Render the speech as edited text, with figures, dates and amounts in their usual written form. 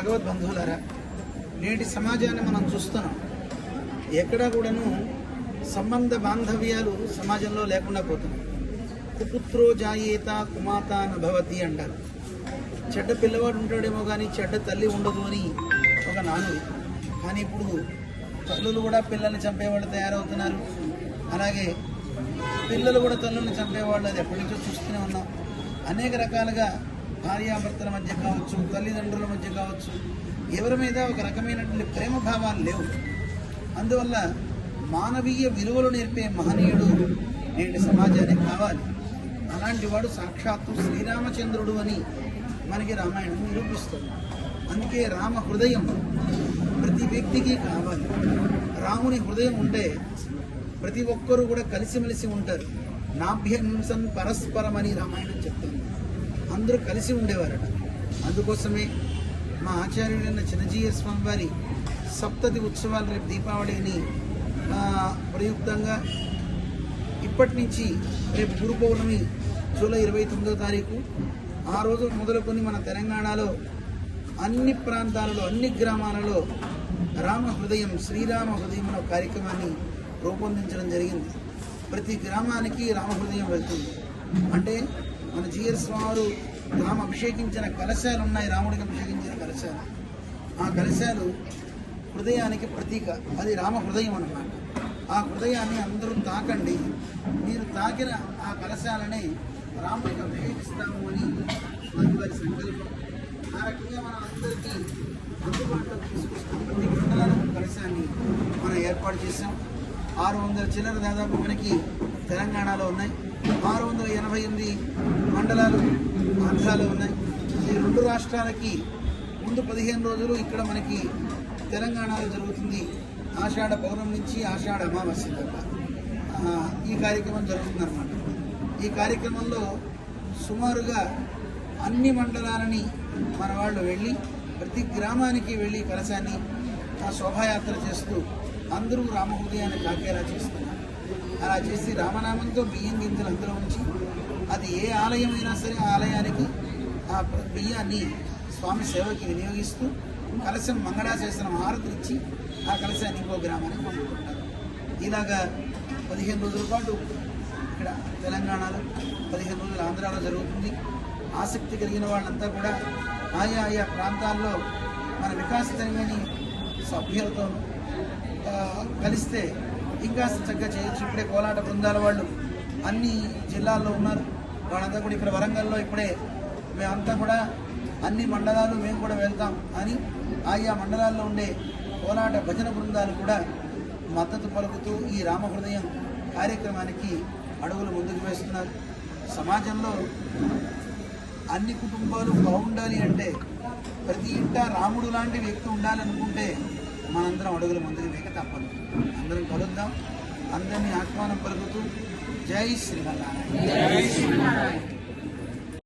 భగవద్బంధువులారా, నేటి సమాజాన్ని మనం చూస్తున్నాం. ఎక్కడా కూడాను సంబంధ బాంధవ్యాలు సమాజంలో లేకుండా పోతున్నాయి. కుపుత్రో జాయేత కుమాత నభవతి అంటారు. చెడ్డ పిల్లవాడు ఉంటాడేమో కానీ చెడ్డ తల్లి ఉండదు అని ఒక నానుడి. కానీ ఇప్పుడు తల్లులు కూడా పిల్లల్ని చంపేవాళ్ళు తయారవుతున్నారు. అలాగే పిల్లలు కూడా తల్లుల్ని చంపేవాళ్ళు, అది ఎప్పటి నుంచో చూస్తూనే ఉన్నాం. అనేక రకాలుగా భార్యాభర్తల మధ్య కావచ్చు, తల్లిదండ్రుల మధ్య కావచ్చు, ఎవరి మీద ఒక రకమైనటువంటి ప్రేమ భావాలు లేవు. అందువల్ల మానవీయ విలువలు నేర్పే మహనీయుడు నేటి సమాజానికి కావాలి. అలాంటి వాడు సాక్షాత్తు శ్రీరామచంద్రుడు అని మనకి రామాయణం నిరూపిస్తుంది. అందుకే రామ హృదయం ప్రతి వ్యక్తికి కావాలి. రాముని హృదయం ఉంటే ప్రతి ఒక్కరూ కూడా కలిసిమెలిసి ఉంటారు. నాభ్యహింసన్ పరస్పరం అని రామాయణం చెప్తుంది. అందరూ కలిసి ఉండేవారట. అందుకోసమే మా ఆచార్యుడైన చిన్నజీయ స్వామి వారి సప్తతి ఉత్సవాలు రేపు దీపావళిని ప్రయుక్తంగా ఇప్పటి నుంచి రేపు గురు పౌర్ణమి జూలై 29వ తారీఖు ఆ రోజు మొదలుకొని మన తెలంగాణలో అన్ని ప్రాంతాలలో, అన్ని గ్రామాలలో రామ హృదయం, శ్రీరామ హృదయం అనే కార్యక్రమాన్ని రూపొందించడం జరిగింది. ప్రతి గ్రామానికి రామ హృదయం వెళ్తుంది. అంటే మన జీఎస్ స్వామి రామ అభిషేకించిన కలశాలు ఉన్నాయి, రాముడికి అభిషేకించిన కలశాలు. ఆ కలశాలు హృదయానికి ప్రతీక, అది రామ హృదయం అన్నమాట. ఆ హృదయాన్ని అందరూ తాకండి. మీరు తాకిన ఆ కలశాలని రాముడికి అభిషేకిస్తాము అని వారి సంకల్పం. ఆ రకంగా మనం అందరికీ అందుబాటులో తీసుకొస్తాం. ప్రతి మండలంలో కలశాన్ని మనం ఏర్పాటు చేసాం. 600 చిల్లర దాదాపు మనకి తెలంగాణలో ఉన్నాయి. 688 మండలాలు ఆంధ్రాలో ఉన్నాయి. ఈ 2 రాష్ట్రాలకి ముందు 15 రోజులు ఇక్కడ మనకి తెలంగాణలో జరుగుతుంది. ఆషాఢ పౌర్ణమి నుంచి ఆషాఢ అమావాస్య దాకా ఈ కార్యక్రమం జరుగుతుందన్నమాట. ఈ కార్యక్రమంలో సుమారుగా అన్ని మండలాలని మన వాళ్ళు వెళ్ళి ప్రతి గ్రామానికి వెళ్ళి కలశాన్ని శోభాయాత్ర చేస్తూ అందరూ రామహృదయాన్ని కాకేలా చేస్తున్నారు. అలా చేసి రామనామంతో బియ్యం గింజలు అందులో ఉంచి, అది ఏ ఆలయం అయినా సరే ఆ ఆలయానికి ఆ బియ్యాన్ని స్వామి సేవకి వినియోగిస్తూ కలశం మంగళాశాసనం హారతి ఇచ్చి ఆ కలశాన్ని ఇంకో గ్రామానికి పంపుకుంటారు. ఇలాగా 15 రోజుల పాటు ఇక్కడ తెలంగాణలో, 15 రోజులు ఆంధ్రాలో జరుగుతుంది. ఆసక్తి కలిగిన వాళ్ళంతా కూడా ఆయా ప్రాంతాల్లో మన వికాస తరగని సభ్యులతో కలిస్తే ఇంకా చక్కగా చేయొచ్చు. ఇప్పుడే కోలాట బృందాల వాళ్ళు అన్ని జిల్లాల్లో ఉన్నారు. వాళ్ళంతా కూడా ఇక్కడ వరంగల్లో ఇప్పుడే మేమంతా కూడా అన్ని మండలాలు మేము కూడా వెళ్తాం అని ఆయా మండలాల్లో ఉండే కోలాట భజన బృందాలు కూడా మద్దతు పలుకుతూ ఈ రామహృదయం కార్యక్రమానికి అడుగులు ముందుకు వేస్తున్నారు. సమాజంలో అన్ని కుటుంబాలు బాగుండాలి అంటే ప్రతి ఇంట రాముడు లాంటి వ్యక్తి ఉండాలనుకుంటే మనందరం అడుగులు ముందుకు వేయక తప్పదు. అందరం కలుద్దాం. అందరినీ ఆహ్వానం పలుకుతూ జై శ్రీమన్నారాయణ.